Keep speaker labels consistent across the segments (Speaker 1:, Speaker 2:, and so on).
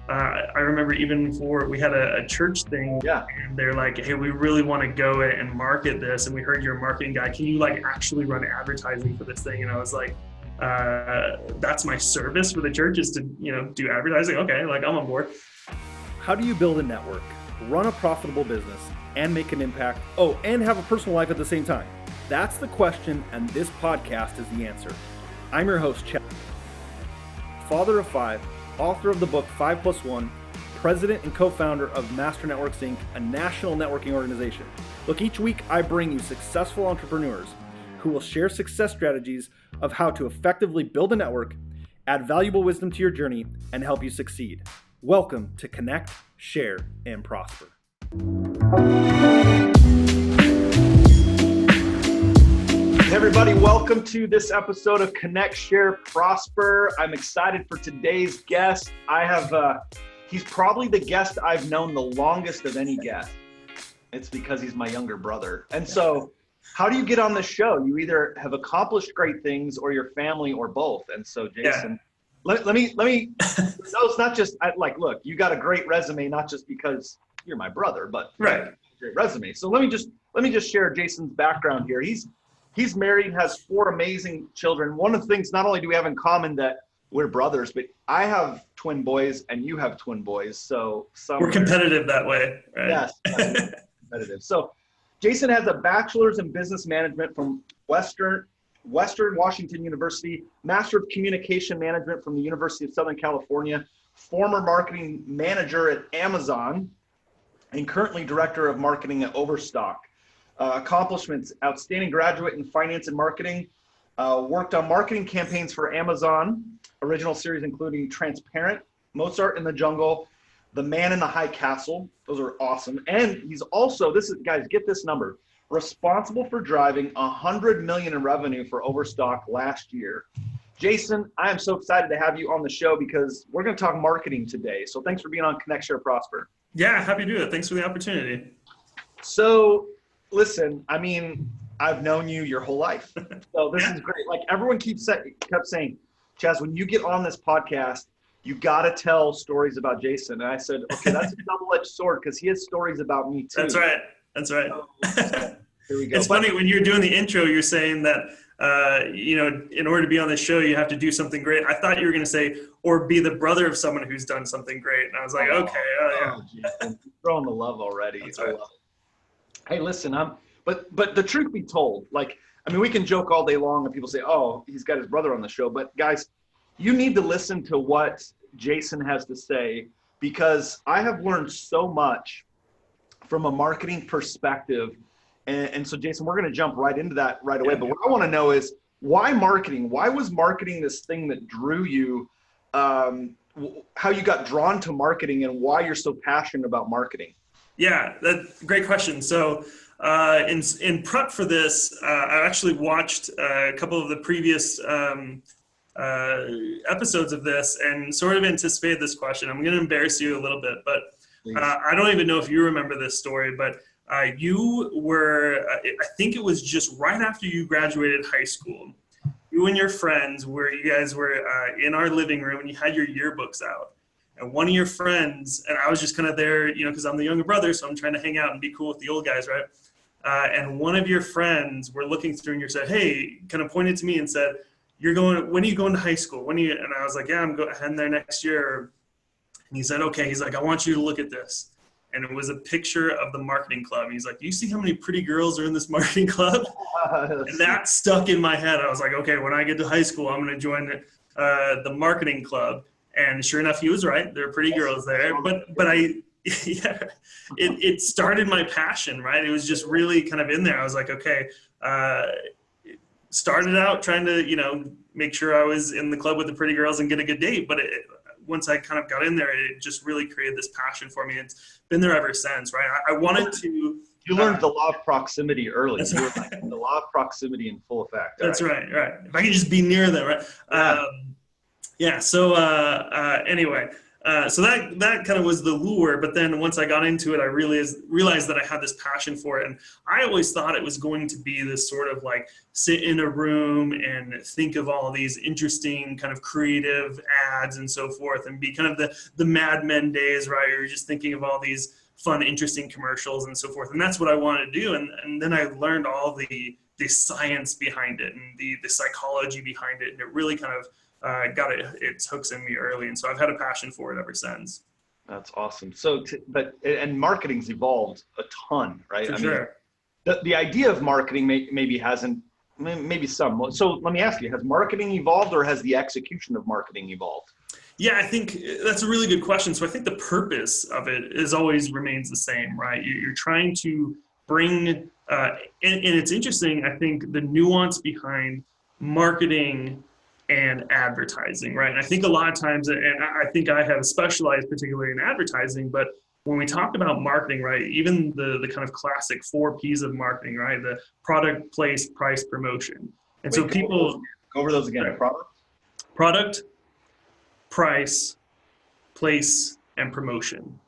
Speaker 1: I remember even before we had a church thing,
Speaker 2: Yeah.
Speaker 1: and they're like, hey, we really want to go and market this, and we heard you're a marketing guy. Can you like actually run advertising for this thing? And I was like, that's my service for the church, is to do advertising. Okay, like I'm on board.
Speaker 3: How do you build a network, run a profitable business, and make an impact? Oh, and have a personal life at the same time? That's the question, and this podcast is the answer. I'm your host, Chad, father of five, author of the book 5+1, president and co-founder of Master Networks Inc., a national networking organization. Look, each week I bring you successful entrepreneurs who will share success strategies of how to effectively build a network, add valuable wisdom to your journey, and help you succeed. Welcome to Connect, Share, and Prosper.
Speaker 2: Hey everybody, welcome to this episode of Connect, Share, Prosper. I'm excited for today's guest. He's probably the guest I've known the longest of any guest. It's because he's my younger brother. And so, how do you get on the show? You either have accomplished great things or your family or both. And so, Jason, let me, no, it's not just look, you got a great resume, not just because you're my brother, but
Speaker 1: Right.
Speaker 2: Great resume. So let me just share Jason's background here. He's married, has 4 amazing children. One of the things, not only do we have in common that we're brothers, but I have twin boys and you have twin boys. So
Speaker 1: We're competitive that way, right?
Speaker 2: Yes, competitive. So Jason has a bachelor's in business management from Western Washington University, Master of Communication Management from the University of Southern California, former marketing manager at Amazon, and currently director of marketing at Overstock. Accomplishments: outstanding graduate in finance and marketing, worked on marketing campaigns for Amazon, original series including Transparent, Mozart in the Jungle, The Man in the High Castle. Those are awesome. And he's also, guys, get this number, responsible for driving $100 million in revenue for Overstock last year. Jason, I am so excited to have you on the show because we're going to talk marketing today. So thanks for being on Connect, Share, Prosper.
Speaker 1: Yeah, happy to do it. Thanks for the opportunity.
Speaker 2: So listen, I mean, I've known you your whole life. So this is great. Like everyone kept saying, Chaz, when you get on this podcast, you got to tell stories about Jason. And I said, okay, that's a double-edged sword because he has stories about me too.
Speaker 1: That's right.
Speaker 2: So, here we go.
Speaker 1: It's funny when you're doing the intro, you're saying that, in order to be on this show, you have to do something great. I thought you were going to say, or be the brother of someone who's done something great. And I was like, okay. Yeah.
Speaker 2: Jason, you're throwing the love already.
Speaker 1: That's right.
Speaker 2: Hey, listen, but the truth be told, we can joke all day long and people say, oh, he's got his brother on the show. But guys, you need to listen to what Jason has to say because I have learned so much from a marketing perspective. And so, Jason, we're going to jump right into that right away.
Speaker 1: Yeah.
Speaker 2: But what I want to know is why marketing? Why was marketing this thing that drew you? How you got drawn to marketing and why you're so passionate about marketing? Yeah,
Speaker 1: that's a great question. So in prep for this, I actually watched a couple of the previous episodes of this and sort of anticipated this question. I'm going to embarrass you a little bit, but I don't even know if you remember this story, but you were, I think it was just right after you graduated high school, you and your friends you guys were in our living room and you had your yearbooks out. And one of your friends, and I was just kind of there, because I'm the younger brother, so I'm trying to hang out and be cool with the old guys, right? And one of your friends were looking through and you said, hey, kind of pointed to me and said, when are you going to high school? And I was like, yeah, I'm heading there next year. And he said, okay. He's like, I want you to look at this. And it was a picture of the marketing club. He's like, do you see how many pretty girls are in this marketing club? And that stuck in my head. I was like, okay, when I get to high school, I'm going to join the marketing club. And sure enough, he was right. There are pretty girls there. But it started my passion, right? It was just really kind of in there. I was like, okay, started out trying to, make sure I was in the club with the pretty girls and get a good date. But once I kind of got in there, it just really created this passion for me. It's been there ever since, right? I wanted to.
Speaker 2: You learned the law of proximity early. You were like the law of proximity in full effect.
Speaker 1: That's right. If I could just be near them, right?
Speaker 2: Yeah.
Speaker 1: Yeah. So anyway, So that kind of was the lure. But then once I got into it, I realized that I had this passion for it. And I always thought it was going to be this sort of like sit in a room and think of all these interesting kind of creative ads and so forth, and be kind of the Mad Men days, right? You're just thinking of all these fun, interesting commercials and so forth. And that's what I wanted to do. And then I learned all the science behind it and the psychology behind it. And it really kind of got its hooks in me early. And so I've had a passion for it ever since.
Speaker 2: That's awesome. So, and marketing's evolved a ton, right?
Speaker 1: For sure.
Speaker 2: The idea of marketing maybe hasn't, maybe some. So let me ask you, has marketing evolved or has the execution of marketing evolved?
Speaker 1: Yeah, I think that's a really good question. So I think the purpose of it always remains the same, right? You're trying to bring, and it's interesting, I think, the nuance behind marketing and advertising, right? And I think a lot of times, and I think I have specialized particularly in advertising, but when we talk about marketing, right, even the kind of classic 4 Ps of marketing, right? The product, place, price, promotion. And so people
Speaker 2: go over those again. Right.
Speaker 1: Product, price, place, and promotion.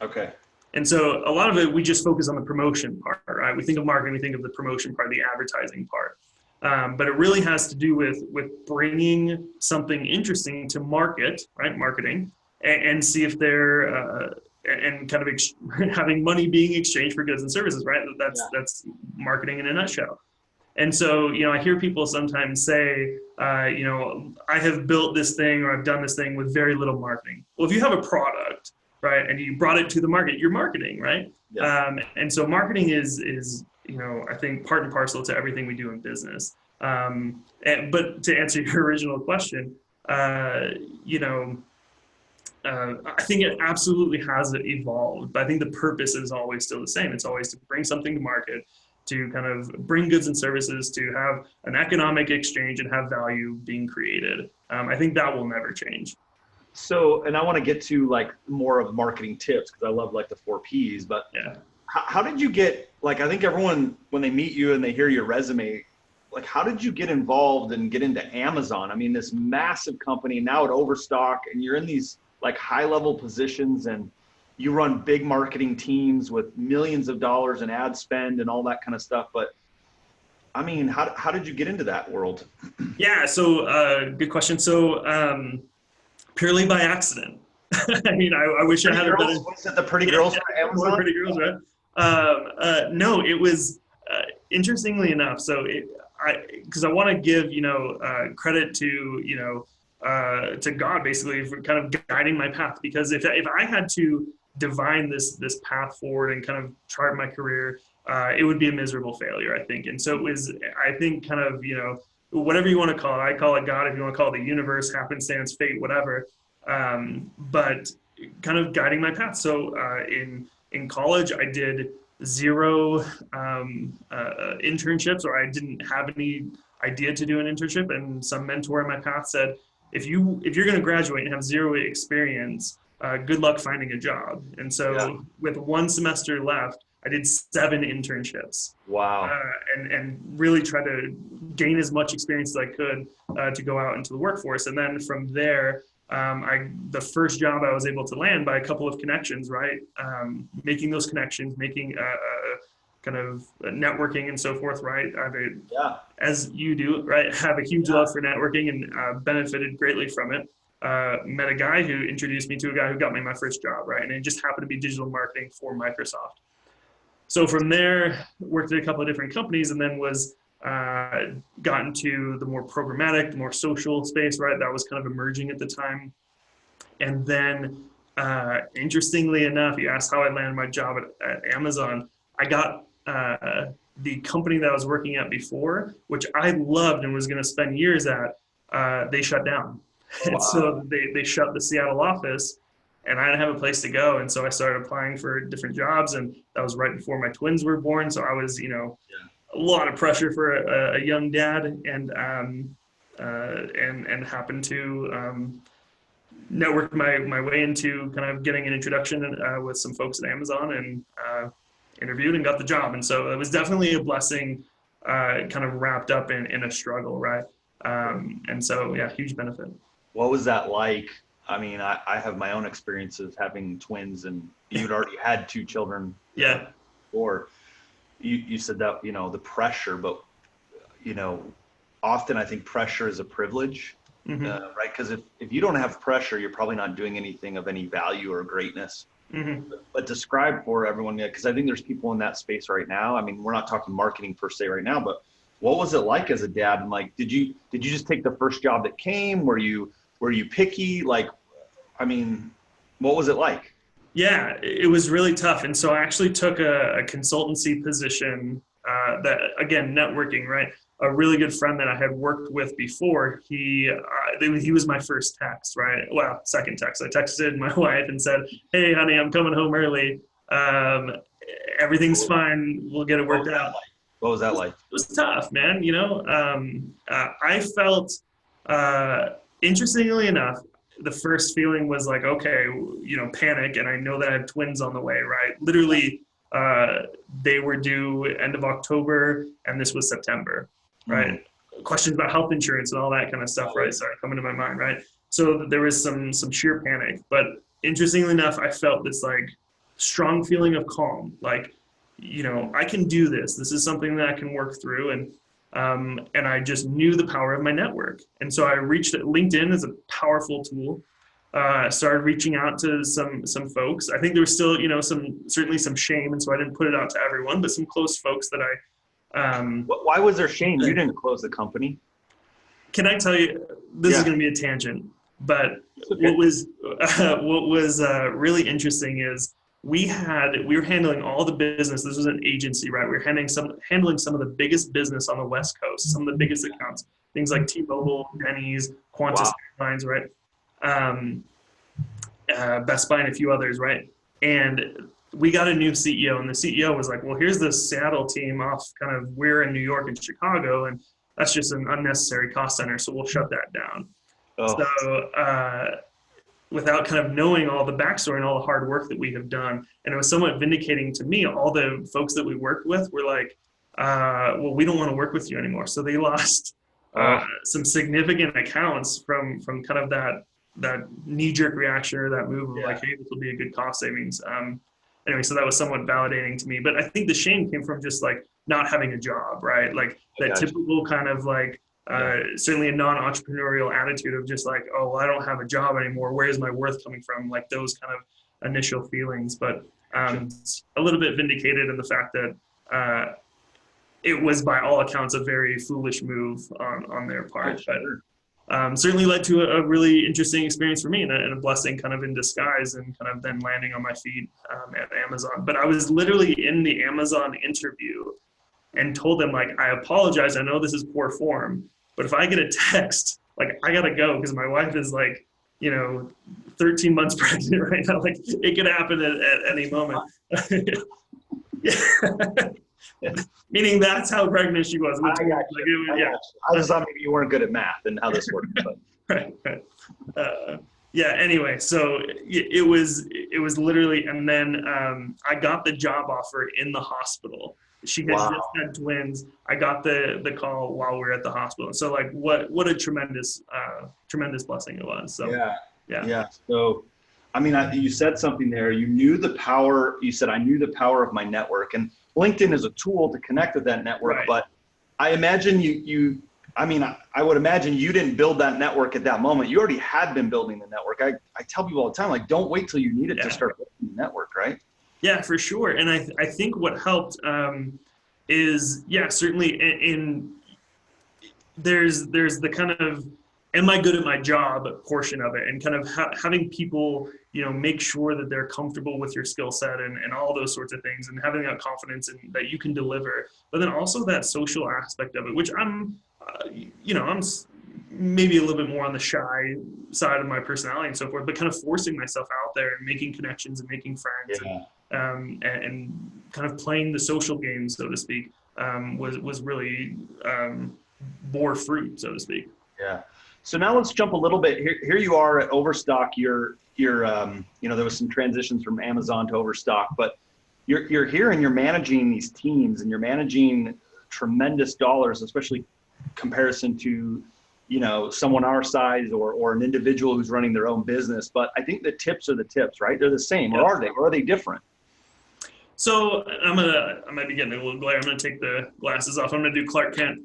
Speaker 2: Okay.
Speaker 1: And so a lot of it, we just focus on the promotion part, right? We think of marketing, we think of the promotion part, the advertising part. But it really has to do with bringing something interesting to market, right? Marketing, and see if they're, and kind of having money being exchanged for goods and services, right? That's marketing in a nutshell. And so, I hear people sometimes say, I have built this thing or I've done this thing with very little marketing. Well, if you have a product, right, and you brought it to the market, you're marketing, right? Yes. And so marketing is I think part and parcel to everything we do in business. But to answer your original question, I think it absolutely has evolved, but I think the purpose is always still the same. It's always to bring something to market, to kind of bring goods and services, to have an economic exchange and have value being created. I think that will never change.
Speaker 2: So, and I want to get to like more of marketing tips because I love like the 4 Ps, but yeah. How did you get, like, I think everyone, when they meet you and they hear your resume, like, how did you get involved and get into Amazon? I mean, this massive company now at Overstock, and you're in these like high level positions and you run big marketing teams with millions of dollars in ad spend and all that kind of stuff. But I mean, how did you get into that world?
Speaker 1: Yeah. So good question. So purely by accident. I mean, I wish I had a better.
Speaker 2: Was it the Pretty Girls for Amazon?
Speaker 1: Pretty Girls, right? No, it was interestingly enough. So because I want to give credit to to God basically for kind of guiding my path. Because if I had to divine this path forward and kind of chart my career, it would be a miserable failure, I think. And so it was, I think, kind of whatever you want to call it. I call it God. If you want to call it the universe, happenstance, fate, whatever. But kind of guiding my path. So in college, I did 0 internships, or I didn't have any idea to do an internship. And some mentor in my path said, if you're going to graduate and have 0 experience, good luck finding a job. And so with 1 semester left, I did 7 internships.
Speaker 2: Wow.
Speaker 1: And really try to gain as much experience as I could to go out into the workforce. And then from there, the first job I was able to land by a couple of connections, right? Making those connections, making kind of networking and so forth, right? As you do, right? Have a huge love for networking and benefited greatly from it. Met a guy who introduced me to a guy who got me my first job, right? And it just happened to be digital marketing for Microsoft. So from there, worked at a couple of different companies, and then was got into the more programmatic, the more social space, right? That was kind of emerging at the time. And then, interestingly enough, you asked how I landed my job at Amazon. I got the company that I was working at before, which I loved and was going to spend years at, they shut down. Wow. And so they shut the Seattle office, and I didn't have a place to go. And so I started applying for different jobs, and that was right before my twins were born. So I was, a lot of pressure for a young dad, and happened to network my way into kind of getting an introduction with some folks at Amazon, and interviewed and got the job. And so it was definitely a blessing, kind of wrapped up in a struggle, right? And so, yeah, huge benefit.
Speaker 2: What was that like I mean, I have my own experiences having twins, and you'd already had 2 children.
Speaker 1: Yeah.
Speaker 2: Or you said that, you know, the pressure, but, you know, often I think pressure is a privilege, right? Because if you don't have pressure, you're probably not doing anything of any value or greatness. But describe for everyone, because I think there's people in that space right now. I mean, we're not talking marketing per se right now, but what was it like as a dad? And like, did you just take the first job that came? Were you picky? Like, I mean, what was it like?
Speaker 1: Yeah, it was really tough. And so I actually took a consultancy position that, again, networking, right? A really good friend that I had worked with before, he was my first text, right? Well, second text. I texted my wife and said, "Hey, honey, I'm coming home early. Everything's fine. We'll get it worked out."
Speaker 2: What was that like?
Speaker 1: It was tough, man. You know, I felt, interestingly enough, the first feeling was like, okay, you know, panic. And I know that I have twins on the way, right? Literally, they were due end of October and this was September, right? Questions about health insurance and all that kind of stuff, right? Started coming to my mind, right? So there was some sheer panic. But interestingly enough, I felt this like strong feeling of calm. Like, you know, I can do this. This is something that I can work through. And I just knew the power of my network. And so I reached LinkedIn as a powerful tool. Started reaching out to some folks. I think there was still, you know, certainly some shame. And so I didn't put it out to everyone, but some close folks that
Speaker 2: why was there shame? You didn't close the company.
Speaker 1: Can I tell you, this is going to be a tangent, but
Speaker 2: okay.
Speaker 1: what was really interesting is we were handling all the business. This was an agency, right? We were handling some of the biggest business on the West Coast, some of the biggest accounts, things like T-Mobile, Denny's, Qantas Airlines, right? Best Buy and a few others, right? And we got a new CEO, and the CEO was like, well, here's the Seattle team off kind of, we're in New York and Chicago, and that's just an unnecessary cost center, so we'll shut that down. So without kind of knowing all the backstory and all the hard work that we have done. And it was somewhat vindicating to me. All the folks that we worked with were like, well, we don't want to work with you anymore. So they lost some significant accounts from kind of that knee-jerk reaction or that move of like, hey, this will be a good cost savings. Anyway, so that was somewhat validating to me. But I think the shame came from just like not having a job, right? Like that typical kind of like, certainly a non-entrepreneurial attitude of just like, oh, well, I don't have a job anymore. Where's my worth coming from? Like those kind of initial feelings. But a little bit vindicated in the fact that it was by all accounts a very foolish move on their part. But certainly led to a really interesting experience for me and a blessing kind of in disguise, and kind of then landing on my feet at Amazon. But I was literally in the Amazon interview and told them, like, I apologize. I know this is poor form, but if I get a text, like, I got to go because my wife is like, you know, 13 months pregnant right now. Like, it could happen at any moment. Meaning that's how pregnant she was.
Speaker 2: I just thought maybe you weren't good at math and how this worked. But.
Speaker 1: Right. Anyway, so it was literally, and then I got the job offer in the hospital. She had just had twins. I got the call while we were at the hospital. So like, what a tremendous blessing it was. So
Speaker 2: yeah. So, I mean, you said something there. You knew the power. You said, I knew the power of my network, and LinkedIn is a tool to connect with that network. Right. But I imagine I would imagine you didn't build that network at that moment. You already had been building the network. I tell people all the time, like, don't wait till you need it to start building the network, right? Yeah,
Speaker 1: for sure. And I think what helped is, certainly there's the kind of, am I good at my job portion of it, and kind of having people, you know, make sure that they're comfortable with your skill set and all those sorts of things, and having that confidence in that you can deliver. But then also that social aspect of it, which I'm maybe a little bit more on the shy side of my personality and so forth, but kind of forcing myself out there and making connections and making friends and kind of playing the social game, so to speak, was really bore fruit, so to speak.
Speaker 2: Yeah. So now let's jump a little bit. Here you are at Overstock. You're there was some transitions from Amazon to Overstock, but you're here and you're managing these teams and you're managing tremendous dollars, especially comparison to, someone our size or an individual who's running their own business. But I think the tips are the tips, right? They're the same, or are they? Or are they different?
Speaker 1: So I might be getting a little glare. I'm gonna take the glasses off. I'm gonna do Clark Kent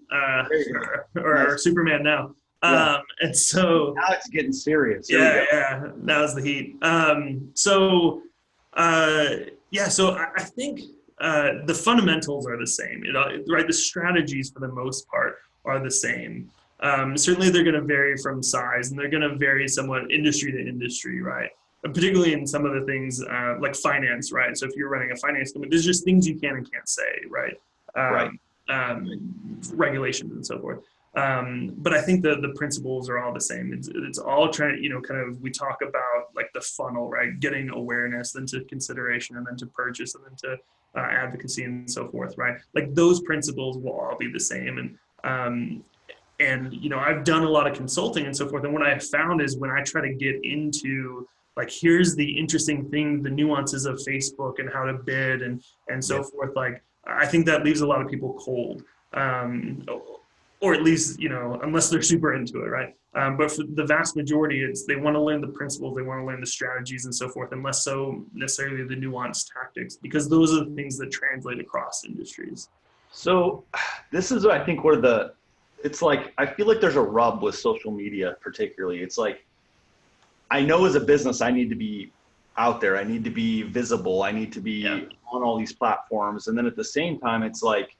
Speaker 1: or Superman now.
Speaker 2: Yeah.
Speaker 1: And so
Speaker 2: Now it's getting serious.
Speaker 1: Yeah. Now's the heat. So I think the fundamentals are the same. Right? The strategies for the most part are the same. Certainly, they're going to vary from size, and they're going to vary somewhat industry to industry, right? Particularly in some of the things like finance, right? So if you're running a finance company, there's just things you can and can't say, right? Regulations and so forth. But I think the principles are all the same. It's all trying to, kind of, we talk about like the funnel, right? Getting awareness, then to consideration, and then to purchase, and then to advocacy and so forth, right? Like those principles will all be the same. And I've done a lot of consulting and so forth. And what I found is when I try to get into like, here's the interesting thing, the nuances of Facebook and how to bid and so forth. Like, I think that leaves a lot of people cold. Or at least, unless they're super into it, right? But for the vast majority, they want to learn the principles, they want to learn the strategies and so forth, and less so necessarily the nuanced tactics, because those are the things that translate across industries.
Speaker 2: So this is, I think, where it's like, I feel like there's a rub with social media particularly. It's like, I know as a business, I need to be out there. I need to be visible. I need to be on all these platforms. And then at the same time, it's like,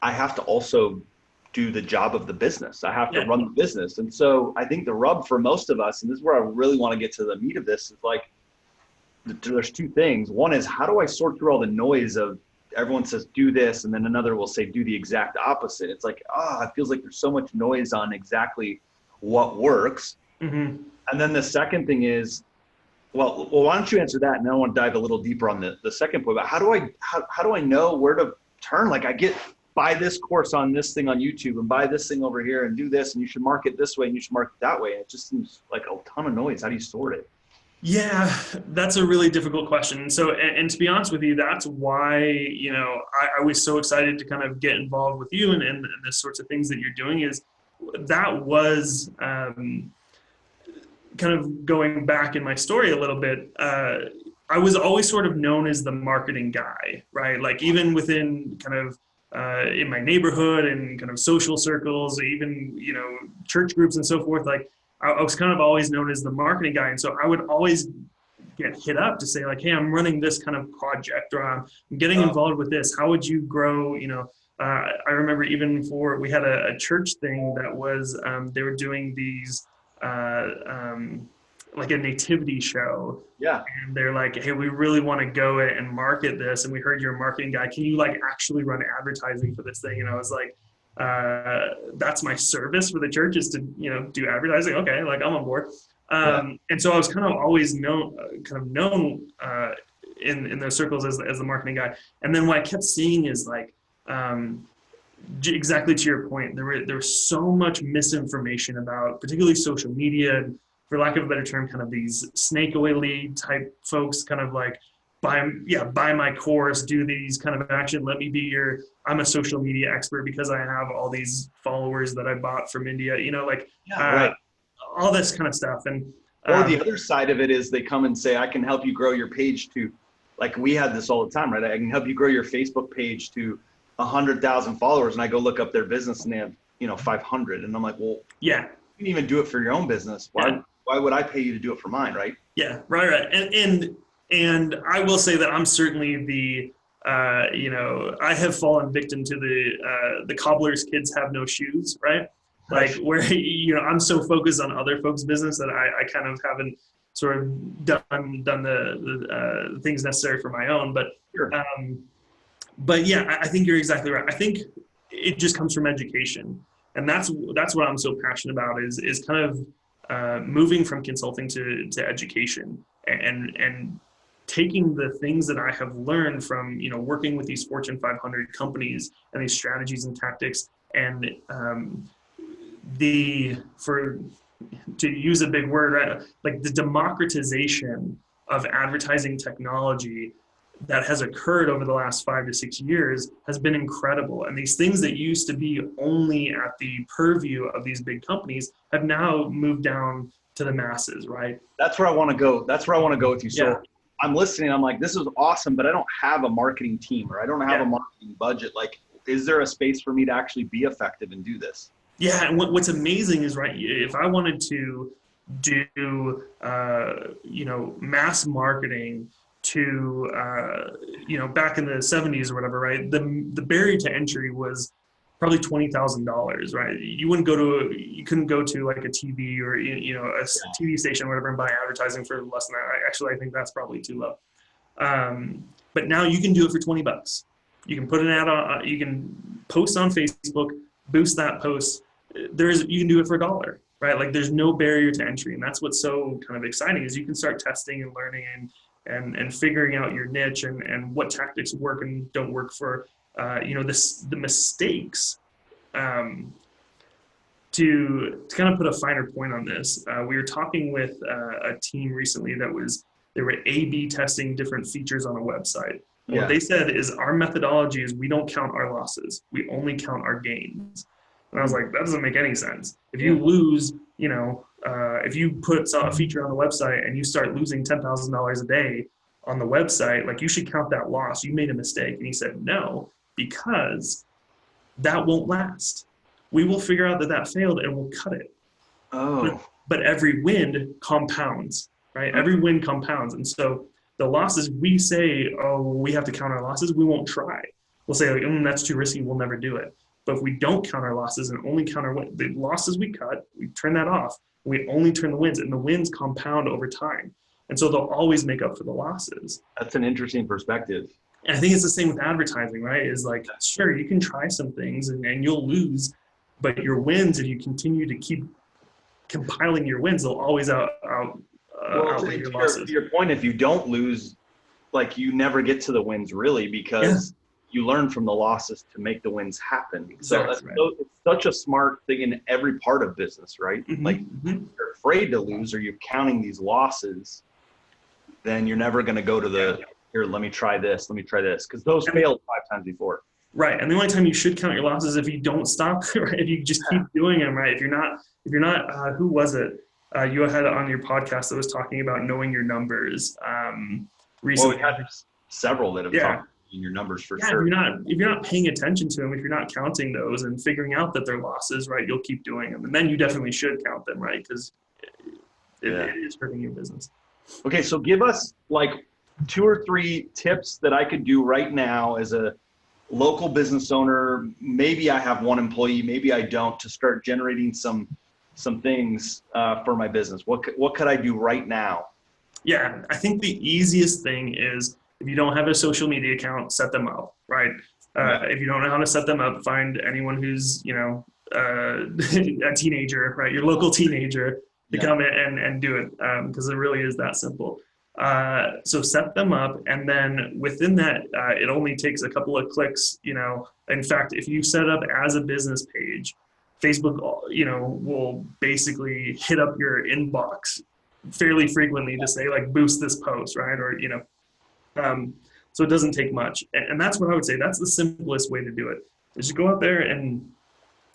Speaker 2: I have to also do the job of the business. I have to run the business. And so I think the rub for most of us, and this is where I really want to get to the meat of this, is like, there's two things. One is, how do I sort through all the noise of everyone says, do this, and then another will say, do the exact opposite. It's like, it feels like there's so much noise on exactly what works.
Speaker 1: Mm-hmm.
Speaker 2: And then the second thing is, well, why don't you answer that? And then I want to dive a little deeper on the second point about how do I know where to turn? Like, buy this course on this thing on YouTube and buy this thing over here and do this, and you should market this way and you should market that way. It just seems like a ton of noise. How do you sort it?
Speaker 1: Yeah, that's a really difficult question. So, and to be honest with you, that's why, I was so excited to kind of get involved with you and the sorts of things that you're doing. Is that was kind of going back in my story a little bit. I was always sort of known as the marketing guy, right? Like even within kind of in my neighborhood and kind of social circles, even, church groups and so forth, like I was kind of always known as the marketing guy. And so I would always get hit up to say like, hey, I'm running this kind of project, or I'm getting involved with this. How would you grow? I remember even we had a church thing that was, they were doing these, like a nativity show.
Speaker 2: Yeah.
Speaker 1: And they're like, hey, we really want to go and market this. And we heard you're a marketing guy. Can you like actually run advertising for this thing? And I was like, that's my service for the church, is to, do advertising. Okay. Like I'm on board. And so I was kind of always known in those circles as the marketing guy. And then what I kept seeing is like, exactly to your point, there was so much misinformation about particularly social media, and for lack of a better term, kind of these snake oily type folks, kind of like buy my course, do these kind of action. Let me be I'm a social media expert because I have all these followers that I bought from India, all this kind of stuff. And
Speaker 2: or the other side of it is they come and say, I can help you grow your page to, like we had this all the time, right? I can help you grow your Facebook page to 100,000 followers. And I go look up their business and they have, 500. And I'm like, well, you can even do it for your own business. Why would I pay you to do it for mine? Right.
Speaker 1: Yeah. Right. And I will say that I'm certainly the, I have fallen victim to the cobbler's kids have no shoes, right? Like where, I'm so focused on other folks' business that I kind of haven't sort of done the things necessary for my own. But,
Speaker 2: sure.
Speaker 1: But yeah, I think you're exactly right. I think it just comes from education. And that's what I'm so passionate about is kind of moving from consulting to education and taking the things that I have learned from, working with these Fortune 500 companies and these strategies and tactics, and to use a big word, right? Like the democratization of advertising technology that has occurred over the last 5 to 6 years has been incredible. And these things that used to be only at the purview of these big companies have now moved down to the masses, right?
Speaker 2: That's where I want to go. That's where I want to go with you. So
Speaker 1: Yeah.
Speaker 2: I'm listening. I'm like, this is awesome, but I don't have a marketing team, or I don't have
Speaker 1: Yeah.
Speaker 2: a marketing budget. Like, is there a space for me to actually be effective and do this?
Speaker 1: Yeah, and what's amazing is, right, if I wanted to do, mass marketing to, back in the 70s or whatever, right, the barrier to entry was probably $20,000, right? You couldn't go to like a TV or, a TV station or whatever and buy advertising for less than that. I think that's probably too low. But now you can do it for $20. You can put an ad on, you can post on Facebook, boost that post. You can do it for $1, right? Like there's no barrier to entry. And that's what's so kind of exciting is you can start testing and learning and figuring out your niche and what tactics work and don't work for, the mistakes. To kind of put a finer point on this, we were talking with a team recently they were A/B testing different features on a website.
Speaker 2: Yeah.
Speaker 1: What they said is our methodology is we don't count our losses. We only count our gains. And I was like, that doesn't make any sense. If you lose, if you put a feature on the website and you start losing $10,000 a day on the website, like you should count that loss. You made a mistake. And he said, no, because that won't last. We will figure out that failed and we'll cut it.
Speaker 2: Oh.
Speaker 1: But every win compounds, right? Every win compounds. And so the losses, we say, oh, we have to count our losses. We won't try. We'll say, like, that's too risky. We'll never do it. But if we don't count our losses and only count our wins, the losses we cut, we turn that off. We only turn the wins, and the wins compound over time. And so they'll always make up for the losses.
Speaker 2: That's an interesting perspective.
Speaker 1: And I think it's the same with advertising, right? Is like, sure, you can try some things and you'll lose, but your wins, if you continue to keep compiling your wins, they'll always outweigh your losses.
Speaker 2: To your point, if you don't lose, like you never get to the wins really, because you learn from the losses to make the wins happen.
Speaker 1: Exactly.
Speaker 2: So it's such a smart thing in every part of business, right?
Speaker 1: Mm-hmm.
Speaker 2: Like you're afraid to lose or you're counting these losses, then you're never going to go to here, let me try this, because those failed 5 times before.
Speaker 1: Right, and the only time you should count your losses is if you don't stop, right? If you just keep doing them, right? If you're not, who was it? You had on your podcast that was talking about knowing your numbers recently.
Speaker 2: Well, we had several that have talked in your numbers for sure.
Speaker 1: If you're not paying attention to them, if you're not counting those and figuring out that they're losses, right? You'll keep doing them, and then you definitely should count them, right? Because it is hurting your business.
Speaker 2: Okay, so give us like 2 or 3 tips that I could do right now as a local business owner. Maybe I have 1 employee, maybe I don't, to start generating some things for my business. What could I do right now?
Speaker 1: Yeah, I think the easiest thing is if you don't have a social media account, set them up, right? If you don't know how to set them up, find anyone who's, a teenager, right? Your local teenager to come in and do it, because it really is that simple. So set them up, and then within that, it only takes a couple of clicks. In fact, if you set up as a business page, Facebook, will basically hit up your inbox fairly frequently to say like, boost this post, right? Or, so it doesn't take much. And that's what I would say. That's the simplest way to do it, is to go out there and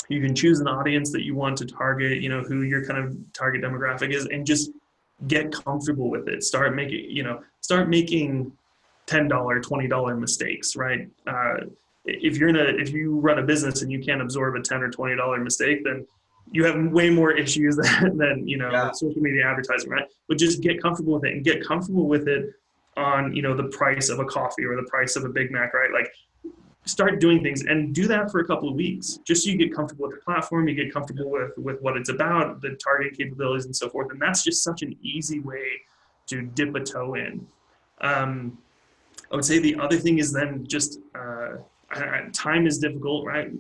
Speaker 1: you can choose an audience that you want to target, who your kind of target demographic is, and just get comfortable with it. Start making $10, $20 mistakes, right? If you run a business and you can't absorb a $10 or $20 mistake, then you have way more issues than social media advertising, right? But just get comfortable with it, and get comfortable with it on, the price of a coffee or the price of a Big Mac, right? Like, start doing things and do that for a couple of weeks, just so you get comfortable with the platform, you get comfortable with what it's about, the targeting capabilities and so forth. And that's just such an easy way to dip a toe in. I would say the other thing is then just time is difficult, right?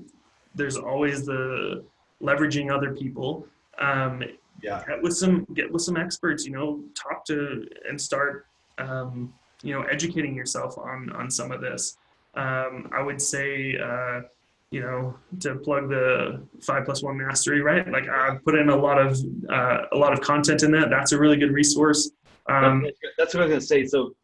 Speaker 1: There's always the leveraging other people. Get with some experts, talk to and start, educating yourself on some of this. I would say, to plug the 5+1 Mastery, right? Like, I've put in a lot of content in that. That's a really good resource.
Speaker 2: That's what I was going to say. So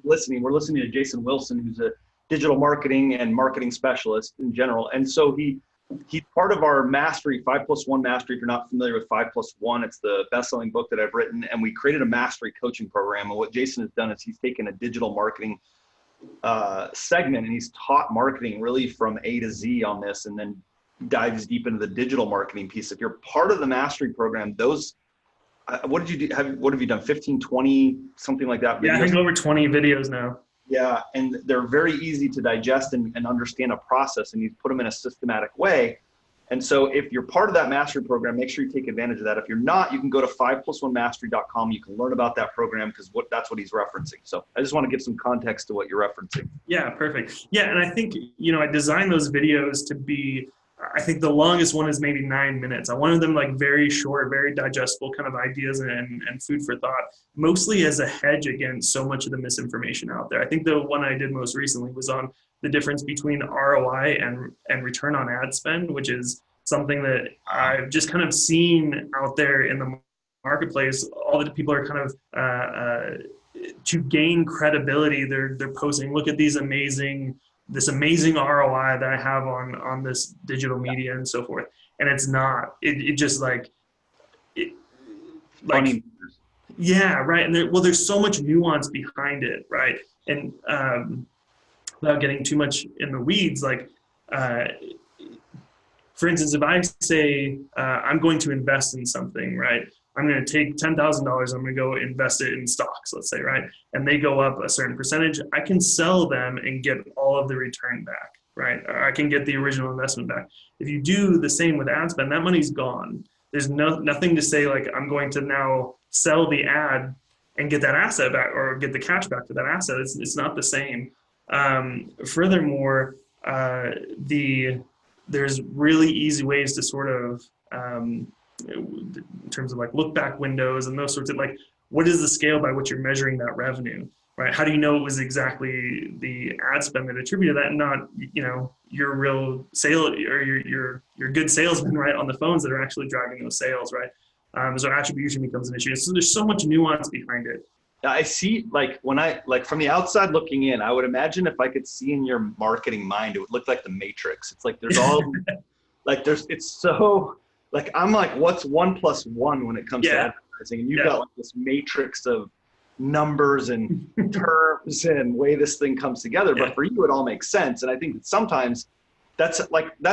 Speaker 2: listening, we're listening to Jason Wilson, who's a digital marketing and marketing specialist in general. And so he's part of our Mastery, 5+1 Mastery. If you're not familiar with 5+1, it's the best-selling book that I've written. And we created a Mastery coaching program. And what Jason has done is he's taken a digital marketing segment and he's taught marketing really from A to Z on this, and then dives deep into the digital marketing piece. If you're part of the Mastery program, those, what did you do? What have you done? 15, 20, something like that?
Speaker 1: Yeah, I think over 20 videos now.
Speaker 2: Yeah, and they're very easy to digest and understand a process, and you put them in a systematic way. And so if you're part of that Mastery program, make sure you take advantage of that. If you're not, you can go to 5+1mastery.com. You can learn about that program because that's what he's referencing. So I just want to give some context to what you're referencing.
Speaker 1: Yeah, perfect. Yeah, and I think, I designed those videos to be, I think the longest one is maybe 9 minutes. I wanted them like very short, very digestible kind of ideas and food for thought, mostly as a hedge against so much of the misinformation out there. I think the one I did most recently was on the difference between ROI and return on ad spend, which is something that I've just kind of seen out there in the marketplace. All the people are kind of, to gain credibility, they're posting, look at this amazing ROI that I have on this digital media and so forth. And it's not, it just like, yeah, right. And there's so much nuance behind it. Right. And, without getting too much in the weeds, like, for instance, if I say, I'm going to invest in something, right? I'm going to take $10,000, I'm going to go invest it in stocks, let's say, right? And they go up a certain percentage, I can sell them and get all of the return back, right? Or I can get the original investment back. If you do the same with ad spend, that money's gone. There's nothing to say like, I'm going to now sell the ad and get that asset back or get the cash back to that asset. It's not the same. Furthermore, there's really easy ways to sort of, in terms of like look back windows and those sorts of like, what is the scale by which you're measuring that revenue, right? How do you know it was exactly the ad spend that attributed that and not, your real sale or your good salesmen, right, on the phones that are actually driving those sales, right? So attribution becomes an issue. So there's so much nuance behind it.
Speaker 2: I see, like from the outside looking in, I would imagine if I could see in your marketing mind, it would look like the Matrix. It's like there's all it's so like, I'm like, what's 1 + 1 when it comes to advertising? And you've got like this matrix of numbers and terms and way this thing comes together. But for you, it all makes sense. And I think that sometimes that's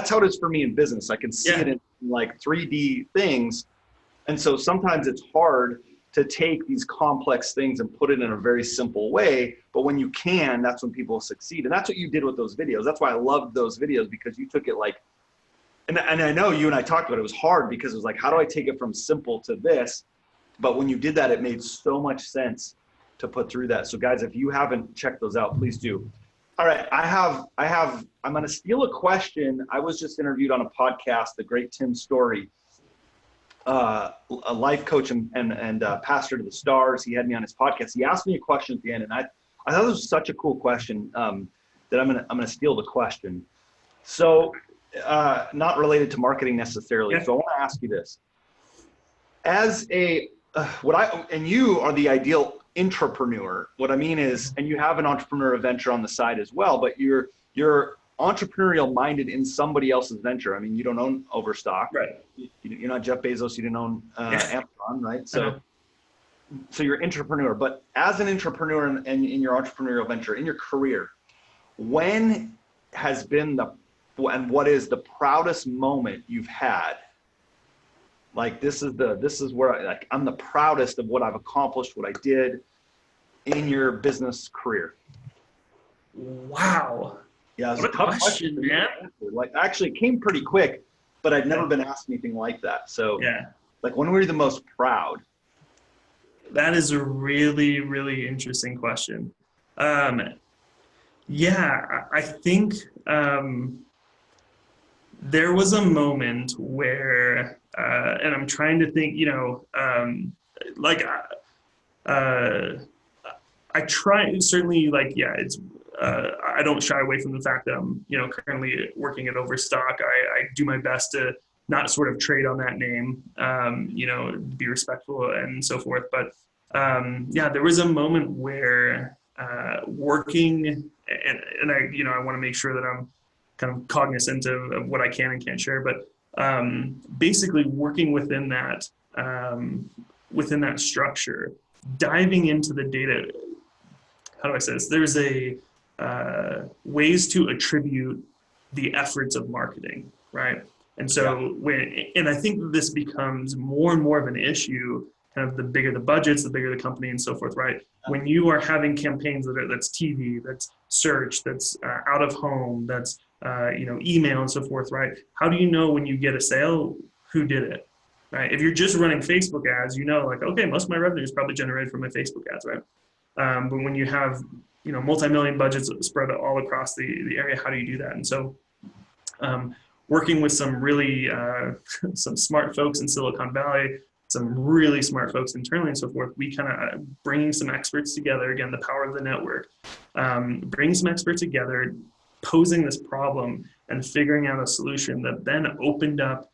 Speaker 2: how it is for me in business. I can see it in like 3D things. And so sometimes it's hard to take these complex things and put it in a very simple way. But when you can, that's when people succeed. And that's what you did with those videos. That's why I loved those videos, because you took it like, and I know you and I talked about it was hard because it was like, how do I take it from simple to this? But when you did that, it made so much sense to put through that. So guys, if you haven't checked those out, please do. All right, I'm going to steal a question. I was just interviewed on a podcast, the great Tim Story, a life coach and pastor to the stars. He had me on his podcast. He asked me a question at the end, and I thought it was such a cool question that I'm gonna steal the question. So not related to marketing necessarily. So I want to ask you this: as a and you are the ideal intrapreneur. What I mean is, and you have an entrepreneurial venture on the side as well, but you're entrepreneurial minded in somebody else's venture. I mean, you don't own Overstock,
Speaker 1: right?
Speaker 2: You're not Jeff Bezos. You didn't own Amazon, right? So you're an entrepreneur. But as an entrepreneur in your entrepreneurial venture, in your career, when has been what is the proudest moment you've had? Like this is where I'm the proudest of what I've accomplished, what I did in your business career.
Speaker 1: Wow.
Speaker 2: Yeah, it's a tough question, man. Like, actually, it came pretty quick, but I'd never been asked anything like that. So, like, when were you the most proud?
Speaker 1: That is a really, really interesting question. I think there was a moment where, and I'm trying to think, I try, certainly, like, it's, I don't shy away from the fact that I'm, currently working at Overstock. I do my best to not sort of trade on that name, be respectful and so forth. But there was a moment where working, and I want to make sure that I'm kind of cognizant of what I can and can't share, but basically working within that structure, diving into the data. How do I say this? There's ways to attribute the efforts of marketing, right? And so and I think this becomes more and more of an issue, kind of the bigger the budgets, the bigger the company and so forth, right? When you are having campaigns that's TV, that's search, that's out of home, that's email and so forth, right? How do you know when you get a sale, who did it, right? If you're just running Facebook ads, like, okay, most of my revenue is probably generated from my Facebook ads, right? But when you have, multi-million budgets spread all across the area, how do you do that? And so working with some really, some smart folks in Silicon Valley, some really smart folks internally and so forth, we kind of bringing some experts together, again, the power of the network, bringing some experts together, posing this problem and figuring out a solution that then opened up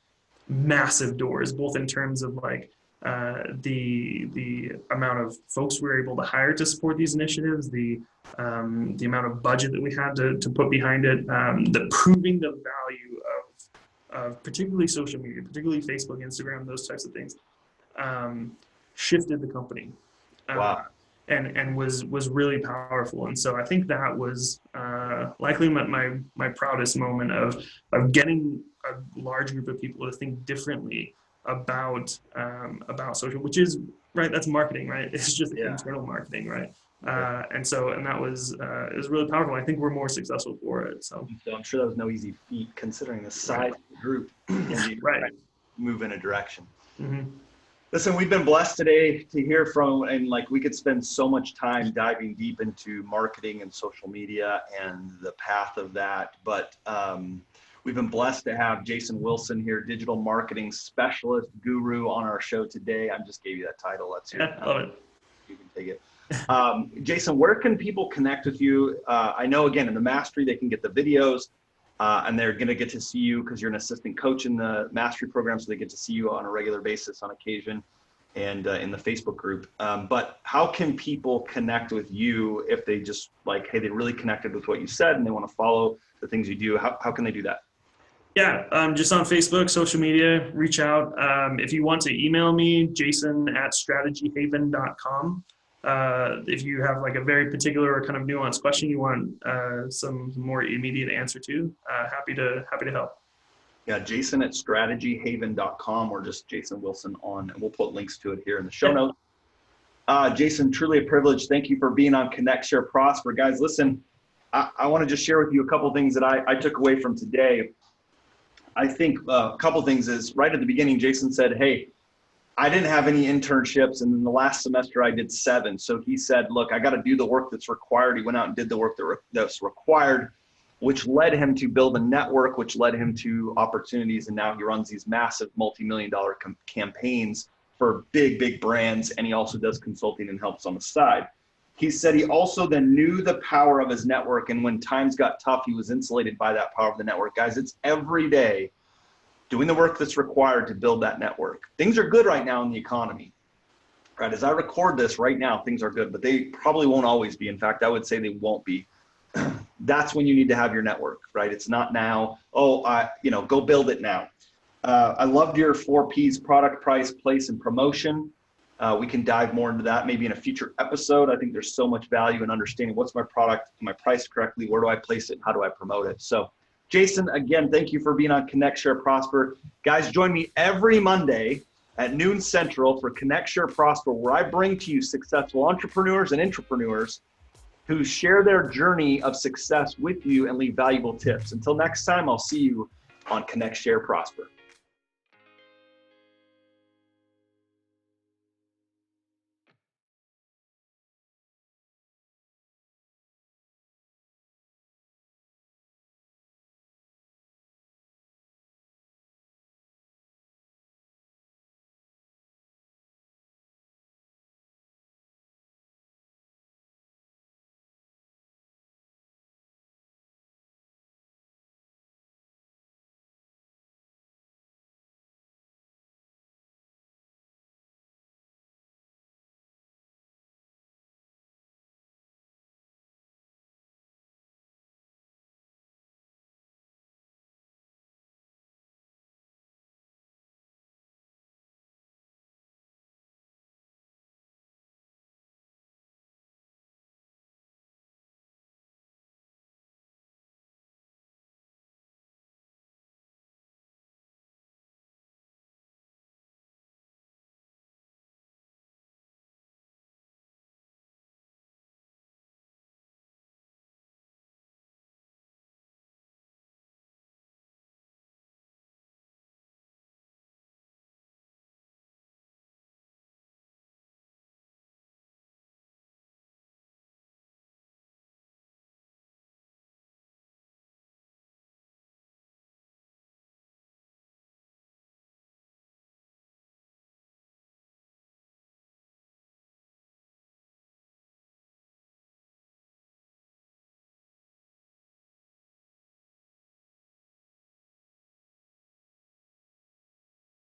Speaker 1: massive doors, both in terms of like the amount of folks we were able to hire to support these initiatives, the amount of budget that we had to put behind it, the proving the value of particularly social media, particularly Facebook, Instagram, those types of things, shifted the company.
Speaker 2: Wow.
Speaker 1: And was really powerful. And so I think that was likely my proudest moment of getting a large group of people to think differently about social, which is, right, that's marketing, right? It's just internal marketing, right? And that was it was really powerful. I think we're more successful for it. So
Speaker 2: I'm sure that was no easy feat considering the size of the group.
Speaker 1: Right.
Speaker 2: Move in a direction.
Speaker 1: Mm-hmm.
Speaker 2: Listen, we've been blessed today to hear from, and like we could spend so much time diving deep into marketing and social media and the path of that. But we've been blessed to have Jason Wilson here, digital marketing specialist guru, on our show today. I just gave you that title. That's your,
Speaker 1: love it.
Speaker 2: You can take it. Jason, where can people connect with you? I know, again, in the Mastery, they can get the videos. And they're going to get to see you because you're an assistant coach in the Mastery program, so they get to see you on a regular basis on occasion, and in the Facebook group. But how can people connect with you if they just like, hey, they really connected with what you said and they want to follow the things you do? How can they do that?
Speaker 1: Yeah, just on Facebook, social media, reach out. If you want to email me, jason@strategyhaven.com. If you have like a very particular or kind of nuanced question you want some more immediate answer to, happy to help.
Speaker 2: Yeah, jason@strategyhaven.com, or just Jason Wilson and we'll put links to it here in the show notes. Jason, truly a privilege. Thank you for being on Connect, Share, Prosper. Guys, listen, I want to just share with you a couple things that I took away from today. I think a couple things is, right at the beginning, Jason said, hey, I didn't have any internships, and in the last semester I did 7. So he said, look, I got to do the work that's required. He went out and did the work that's required, which led him to build a network, which led him to opportunities. And now he runs these massive multi-million-dollar campaigns for big brands. And he also does consulting and helps on the side. He said he also then knew the power of his network. And when times got tough, he was insulated by that power of the network. Guys, it's every day doing the work that's required to build that network. Things are good right now in the economy, right? As I record this right now, things are good, but they probably won't always be. In fact, I would say they won't be. That's when you need to have your network, right? It's not now, go build it now. I loved your 4 Ps: product, price, place, and promotion. We can dive more into that maybe in a future episode. I think there's so much value in understanding what's my product, am I priced correctly, where do I place it, how do I promote it? So Jason, again, thank you for being on Connect, Share, Prosper. Guys, join me every Monday at noon Central for Connect, Share, Prosper, where I bring to you successful entrepreneurs and intrapreneurs who share their journey of success with you and leave valuable tips. Until next time, I'll see you on Connect, Share, Prosper.